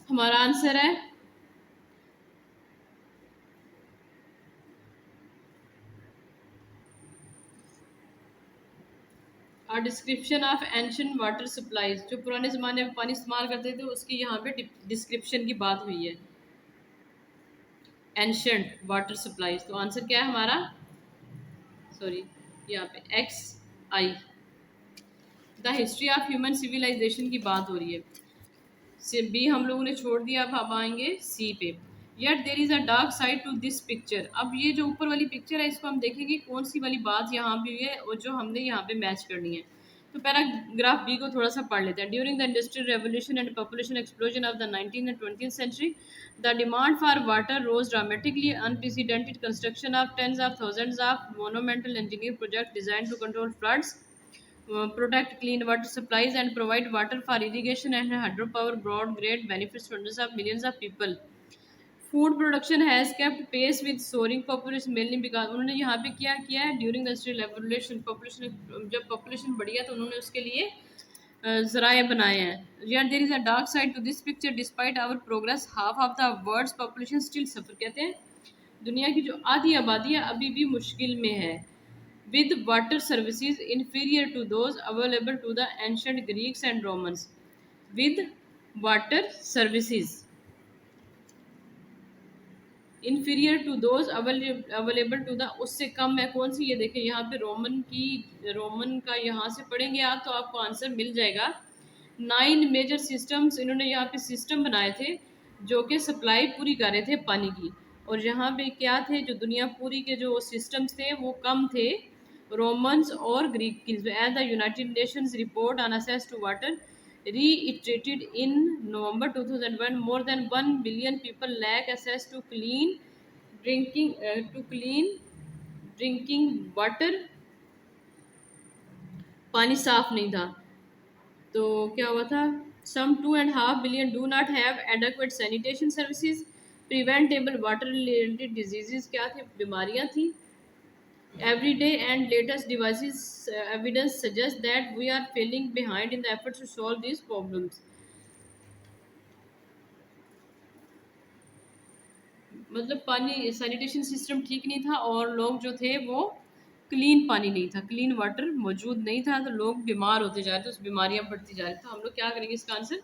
हमारा आंसर है और description of ancient water supplies, जो पुराने ज़माने में पानी इस्तेमाल करते थे उसकी यहाँ पे डिस्क्रिप्शन की बात हुई है। एंशियंट वाटर सप्लाईज, तो आंसर क्या है हमारा, सॉरी यहाँ पे एक्स आई। The history of human civilization की बात हो रही है। बी हम लोगों ने छोड़ दिया, अब हम आएंगे सी पे। Yet there is a dark side to this picture. अब ये जो ऊपर वाली पिक्चर है इसको हम देखेंगे कौन सी वाली बात यहाँ पे है और जो हमने यहाँ पे मैच करनी है। तो पैराग्राफ बी को थोड़ा सा पढ़ लेते हैं। During the industrial revolution and population explosion of the 19th and 20th century, the demand for water rose dramatically. Unprecedented construction of tens of thousands of monumental engineer project design to control floods, protect clean water supplies and provide water for irrigation and hydropower brought great benefits to hundreds of millions of people. Food production has kept pace with soaring population mainly because उन्होंने यहाँ पे क्या किया है, during the industrial revolution population, जब population बढ़ी है तो उन्होंने उसके लिए ज़राए बनाए हैं। यार there is a dark side to this picture despite our progress half of the world's population still suffer. कहते हैं दुनिया की जो आधी आबादी है अभी भी मुश्किल में है। with water services inferior to those available to the ancient Greeks and Romans. With water services inferior to those available to the, उससे कम है कौन सी, ये देखें यहाँ पे रोमन की, रोमन का यहाँ से पढ़ेंगे आप तो आपको आंसर मिल जाएगा। 9 मेजर सिस्टम्स इन्होंने यहाँ पे सिस्टम बनाए थे जो कि सप्लाई पूरी कर रहे थे पानी की। और यहाँ पे क्या थे, जो दुनिया पूरी के जो सिस्टम्स थे वो कम थे रोमन्स और ग्रीक की। As the United Nations report on access to water reiterated in November 2001, more than 1 billion people lack access to drinking clean drinking water। पानी साफ नहीं था तो क्या हुआ था, some 2.5 billion do not have adequate sanitation services, preventable water related diseases क्या थे, बीमारियां थी। Every day and latest devices evidence suggests that we are falling behind in the efforts to solve these problems। मतलब पानी sanitation system ठीक नहीं था और लोग जो थे वो क्लीन पानी नहीं था, क्लीन वाटर मौजूद नहीं था, तो लोग बीमार होते जा रहे थे, उस बीमारियां बढ़ती जा रही थी। तो हम लोग क्या करेंगे इसका आंसर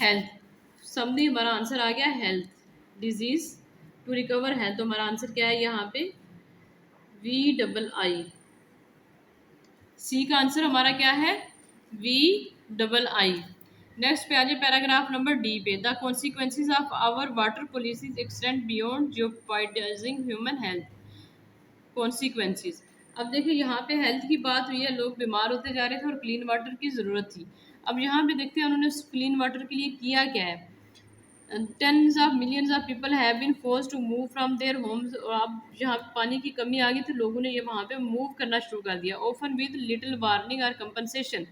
हेल्थ। समझी हमारा आंसर आ गया health. Disease to recover health, तो हमारा आंसर क्या है यहाँ पे VII। सी का आंसर हमारा क्या है VII। नेक्स्ट पे आ जाए पैराग्राफ नंबर डी पे। The consequences of our water policies extend beyond jeopardising human health. Consequences, अब देखिए यहाँ पे हेल्थ की बात हुई है, लोग बीमार होते जा रहे थे और क्लीन वाटर की ज़रूरत थी। अब यहाँ पे देखते हैं उन्होंने क्लीन वाटर के लिए किया क्या है। Tens of millions of people have been forced to move from their homes. और अब जहाँ पानी की कमी आ गई तो लोगों ने ये वहाँ पे मूव करना शुरू कर दिया। ओफन विद लिटिल वार्निंग और compensation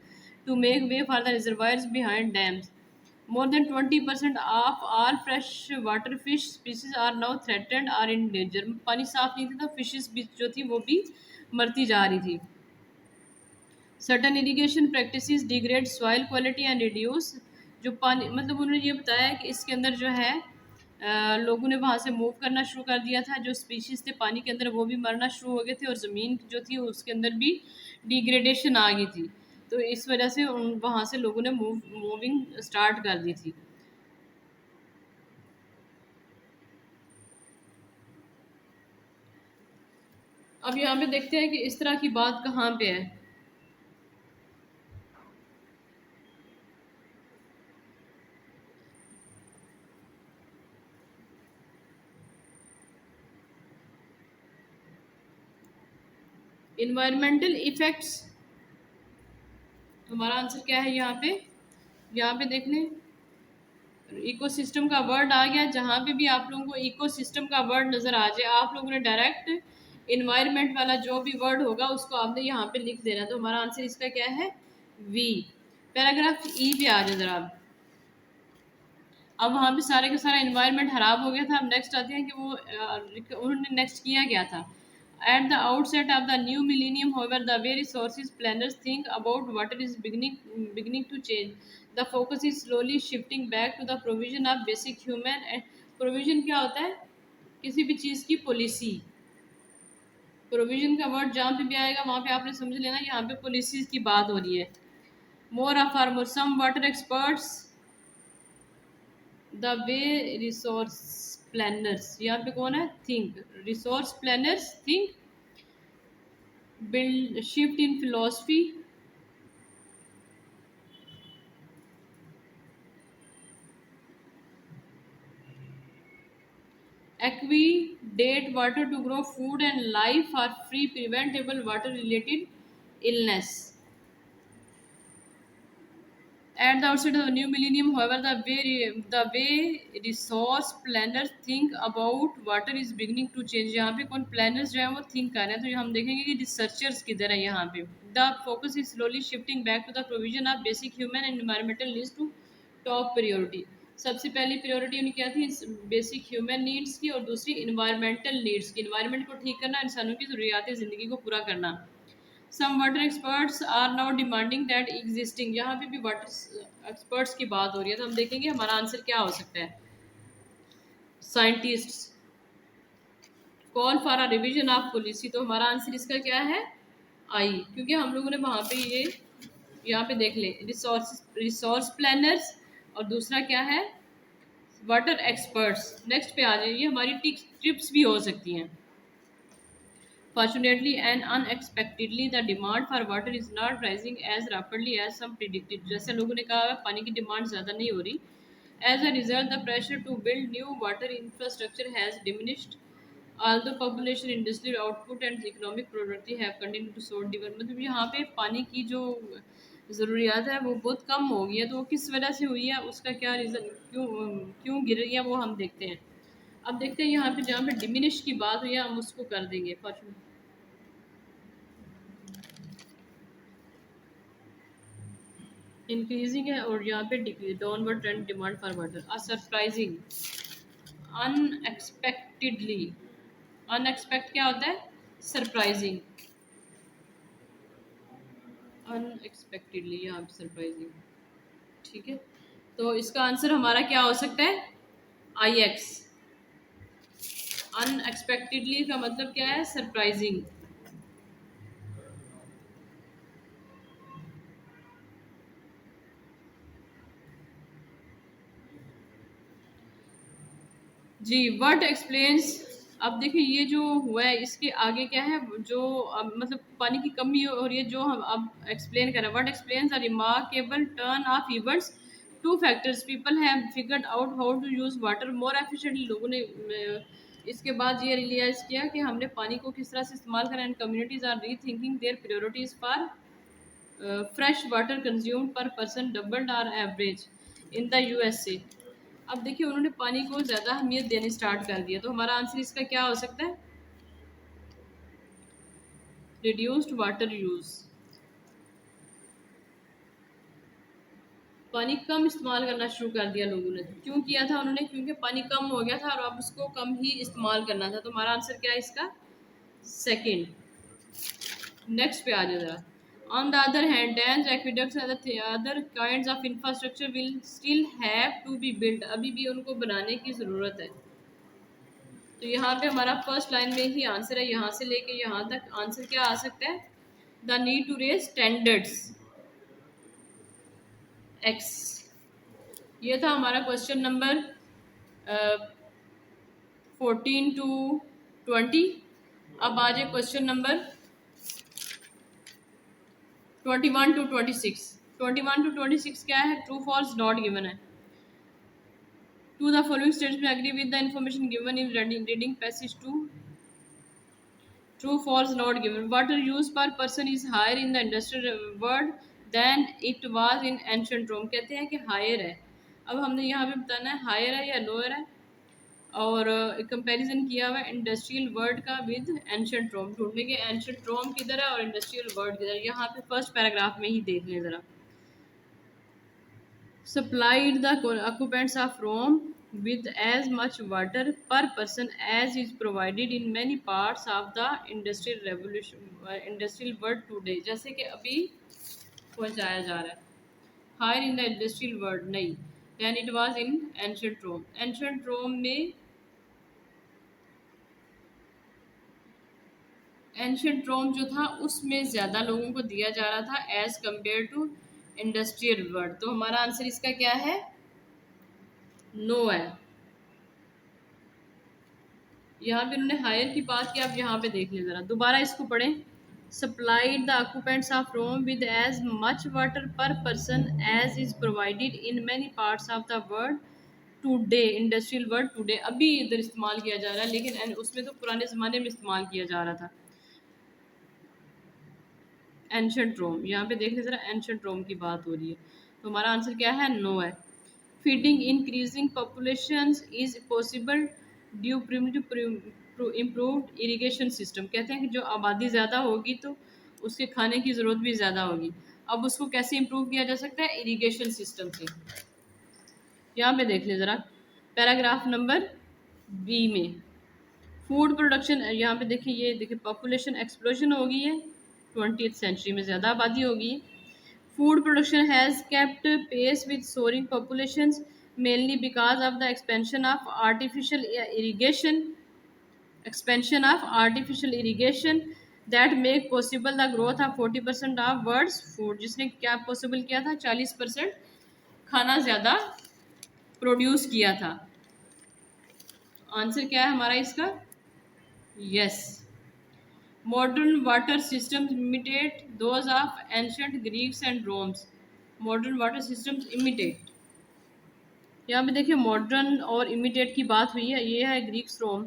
to make way for the reservoirs behind dams. More than 20% of all fresh water fish species are now threatened or in danger। पानी साफ नहीं था तो फिशेस भी जो थी वो भी मरती जा रही थी। Certain irrigation practices degrade soil quality and reduce, जो पानी मतलब उन्होंने ये बताया कि इसके अंदर जो है लोगों ने वहाँ से मूव करना शुरू कर दिया था, जो स्पीशीज थे पानी के अंदर वो भी मरना शुरू हो गए थे और ज़मीन जो थी उसके अंदर भी डिग्रेडेशन आ गई थी। तो इस वजह से वहाँ से लोगों ने मूविंग स्टार्ट कर दी थी। अब यहाँ पे देखते हैं कि इस तरह की बात कहाँ पे है। इन्वायरमेंटल इफेक्ट्स, हमारा आंसर क्या है यहाँ पे देख लें इकोसिस्टम का वर्ड आ गया। जहाँ पे भी आप लोगों को इकोसिस्टम का वर्ड नज़र आ जाए आप लोगों ने डायरेक्ट इन्वायरमेंट वाला जो भी वर्ड होगा उसको आपने यहाँ पे लिख देना। तो हमारा आंसर इसका क्या है वी। पैराग्राफ ई पे आ जाए ज़रा। अब वहाँ पे सारे का सारा इन्वायरमेंट खराब हो गया था। अब नेक्स्ट आते हैं कि वो उन्होंने नेक्स्ट किया क्या था। At the outset of the new millennium, however, the way resources planners think about water is beginning to change. The focus is slowly shifting back to the provision of basic human and provision क्या होता है किसी भी चीज़ की policy provision का word जहाँ पे भी आएगा वहाँ पे आपने समझ लेना यहाँ पे पॉलिसीज की बात हो रही है more of are more some water experts the way resource planners यहाँ पे कौन है think resource planners think build shift in philosophy date water to grow food and life are free preventable water related illness at the outset of the new millennium however the way resource planners think about water is beginning to change यहाँ पे कौन planners जो है वो think कर रहे हैं तो हम देखेंगे कि researchers किधर है यहाँ पे the focus is slowly shifting back to the provision of basic human and environmental needs to top priority सबसे पहली priority उनकी क्या थी बेसिक ह्यूमन नीड्स की और दूसरी इन्वायरमेंटल नीड्स की इन्वायरमेंट को ठीक करना इंसानों की ज़रूरियात ज़िंदगी को पूरा करना some water experts are now demanding that existing यहाँ पे भी वाटर एक्सपर्ट्स की बात हो रही है तो हम देखेंगे हमारा आंसर क्या हो सकता है scientists call for a revision of policy तो हमारा आंसर इसका क्या है आई क्योंकि हम लोगों ने वहाँ पे ये यहाँ पे देख ले रिसोर्स प्लानर्स और दूसरा क्या है वाटर एक्सपर्ट्स नेक्स्ट पे आ जाइए ये हमारी टिप्स भी हो सकती हैं Fortunately and unexpectedly, the demand for water is not rising as rapidly as some predicted. जैसे लोगों ने कहा है पानी की डिमांड ज़्यादा नहीं हो रही. As a result, the pressure to build new water infrastructure has diminished. Although population, industrial output and economic productivity have continued to soar, मतलब यहाँ पे पानी की जो ज़रूरियात है वो बहुत कम हो गई है तो वो किस वजह से हुई है उसका क्या रीज़न क्यों क्यों गिर रही है वो हम देखते हैं अब देखते हैं यहाँ पे जहाँ पे डिमिनिश की बात हुई है हम उसको कर देंगे फॉर्चूनेटली इंक्रीजिंग है और यहाँ पे downward trend demand for water a surprising unexpectedly unexpected क्या होता है सरप्राइजिंग अनएक्सपेक्टेडली यहाँ पे सरप्राइजिंग ठीक है तो इसका आंसर हमारा क्या हो सकता है आई एक्स अनएक्सपेक्टेडली का मतलब क्या है सरप्राइजिंग जी व्हाट एक्सप्लेन्स अब देखिए ये जो हुआ है इसके आगे क्या है जो मतलब पानी की कमी हो रही है जो हम अब एक्सप्लेन कर रहे हैं what explains a remarkable turn of events two factors people have figured out how to use water more efficiently लोगों ने इसके बाद ये रियलाइज़ किया कि हमने पानी को किस तरह से इस्तेमाल करें and communities are rethinking their priorities for fresh water consumed per person doubled our average in the USA अब देखिए उन्होंने पानी को ज़्यादा अहमियत देनी स्टार्ट कर दिया तो हमारा आंसर इसका क्या हो सकता है रिड्यूस्ड वाटर यूज़ पानी कम इस्तेमाल करना शुरू कर दिया लोगों ने क्यों किया था उन्होंने क्योंकि पानी कम हो गया था और अब उसको कम ही इस्तेमाल करना था तो हमारा आंसर क्या है इसका सेकंड नेक्स्ट पे आ जाए ज़रा On the other hand, dams, aqueducts and other kinds of infrastructure will still have to be built. अभी भी उनको बनाने की ज़रूरत है तो यहाँ पे हमारा फर्स्ट लाइन में ही आंसर है यहाँ से लेके यहाँ तक आंसर क्या आ सकता है the need to raise standards X ये था हमारा क्वेश्चन नंबर 14 टू 20 अब आ जाए क्वेश्चन नंबर 21 टू 26 21 टू 26 क्या है ट्रू फॉल्स नॉट गिवन है To the following statements agree with the information given in reading passage 2. True, false, not given. Water use per person is higher in the industrial world than it was in ancient Rome. कहते हैं कि higher है अब हमने यहाँ पे बताना है higher है या lower है और कंपैरिजन किया हुआ है इंडस्ट्रियल वर्ल्ड का विद एंशंट रोम ढूंढने के एंशंट रोम किधर है और इंडस्ट्रियल वर्ल्ड किधर है यहाँ पे फर्स्ट पैराग्राफ में ही देख लें ज़रा supplied the occupants of Rome with as much water per person as is provided in many parts of the industrial revolution industrial world today. जैसे कि अभी पहुंचाया जा रहा है higher in the industrial world नहीं, than it was in ancient Rome. Ancient Rome में ancient रोम जो था उसमें ज़्यादा लोगों को दिया जा रहा था as compared to industrial world. तो हमारा आंसर इसका क्या है? नो है। यहाँ पे उन्होंने हायर की बात की, आप यहाँ पे देख लें ज़रा दोबारा इसको पढ़ें। Supplied the occupants of Rome with as much water per person as is provided in many parts of the world today, industrial world today. अभी इधर इस्तेमाल किया जा रहा है, लेकिन उसमें तो पुराने ज़माने में इस्तेमाल किया जा रहा था। एंशंट रोम, यहाँ पे देखने ज़रा एंशंट रोम की बात हो रही है, तो हमारा आंसर क्या है? नो है। Feeding increasing populations is possible due to improved irrigation system. कहते हैं कि जो आबादी ज़्यादा होगी तो उसके खाने की ज़रूरत भी ज़्यादा होगी। अब उसको कैसे इम्प्रूव किया जा सकता है? इरिगेशन सिस्टम से। यहाँ पे देख लें ज़रा पैराग्राफ नंबर बी में फूड प्रोडक्शन, यहाँ पे देखिए, ये देखिए पॉपुलेशन एक्सप्लोजन हो गई है, 20th सेंचुरी में ज़्यादा आबादी होगी। Food production has kept pace with soaring populations mainly because of the expansion of artificial irrigation that make possible the growth of 40% of world's food। जिसने क्या पॉसिबल किया था? 40% खाना ज़्यादा प्रोड्यूस किया था। आंसर क्या है हमारा इसका? Yes. Modern water systems imitate those of ancient Greeks and roams. Modern water systems imitate, यहाँ पे देखिए मॉडर्न और इमिटेट की बात हुई है, ये है ग्रीक्स रोम,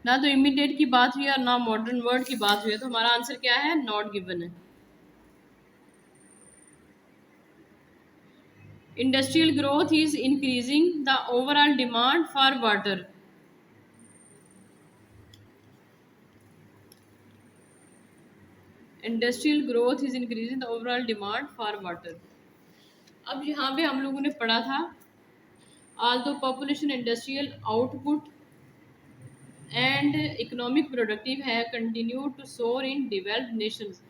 ना तो इमिटेट की बात हुई है और ना मॉडर्न वर्ड की बात हुई है, तो हमारा आंसर क्या है? नॉट गिवन है। Industrial growth is increasing the overall demand for water. Industrial growth is increasing the overall demand for water. अब यहाँ पे हम लोगों ने पढ़ा था although population, industrial output and economic productive have continued to soar in developed nations,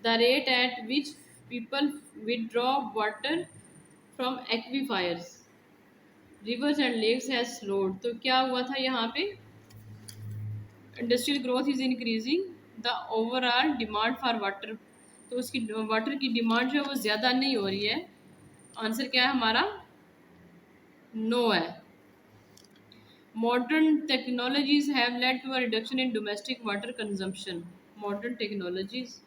the rate at which people withdraw water from aquifers, rivers and lakes has slowed। तो क्या हुआ था यहाँ पे? Industrial growth is increasing the overall demand for water, तो उसकी water की demand जो है वो ज़्यादा नहीं हो रही है। आंसर क्या है हमारा? नो है। Modern technologies have led to a reduction in domestic water consumption. Modern technologies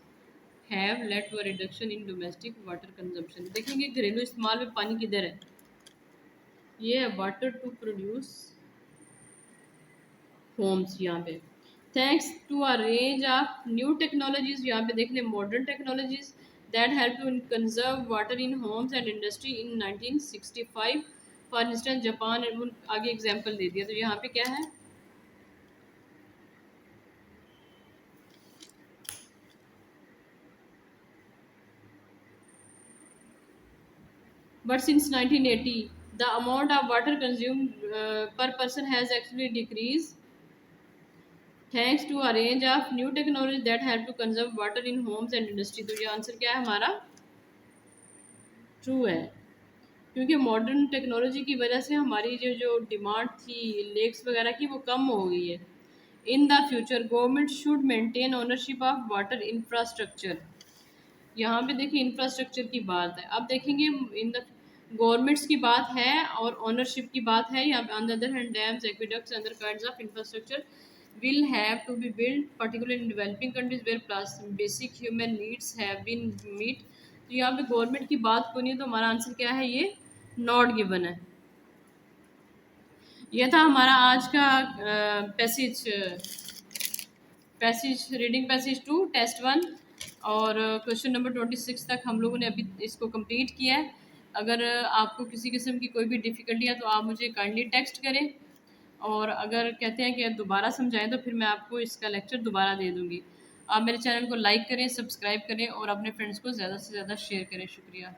have led to a reduction in domestic water consumption. देखेंगे घरेलू इस्तेमाल में पानी किधर है, ये है वाटर टू प्रोड्यूस होम्स यहाँ पे। Thanks to a range of new technologies, यहाँ पे देख लें modern technologies that help to conserve water in homes and industry in 1965 for instance Japan, आगे एग्जांपल दे दिया। तो यहाँ पे क्या है? But since 1980 the amount of water consumed per person has actually decreased thanks to a range of new technology that help to conserve water in homes and industry। तो ये आंसर क्या है हमारा? ट्रू है, क्योंकि मॉडर्न टेक्नोलॉजी की वजह से हमारी जो डिमांड थी लेक्स वगैरह की वो कम हो गई है। In the future government should maintain ownership of water infrastructure. यहाँ पे देखिए इंफ्रास्ट्रक्चर की बात है। अब देखेंगे इन द गवर्नमेंट्स की बात है और ओनरशिप की बात है। यहाँ पे on the other hand dams, aqueducts, other kinds of infrastructure will have to be built particularly in developing countries where plus basic human needs have been met। तो यहाँ पे गवर्नमेंट की बात को नहीं है, तो हमारा आंसर क्या है? ये नॉट गिवन है। यह था हमारा आज का पैसेज रीडिंग पैसेज 2 टेस्ट 1 और क्वेश्चन नंबर 26 तक हम लोगों ने अभी इसको कंप्लीट किया है। अगर आपको किसी किस्म की कोई भी डिफ़िकल्टी है तो आप मुझे काइंडली टेक्स्ट करें, और अगर कहते हैं कि दोबारा समझाएं तो फिर मैं आपको इसका लेक्चर दोबारा दे दूँगी। आप मेरे चैनल को लाइक करें, सब्सक्राइब करें और अपने फ्रेंड्स को ज़्यादा से ज़्यादा शेयर करें। शुक्रिया।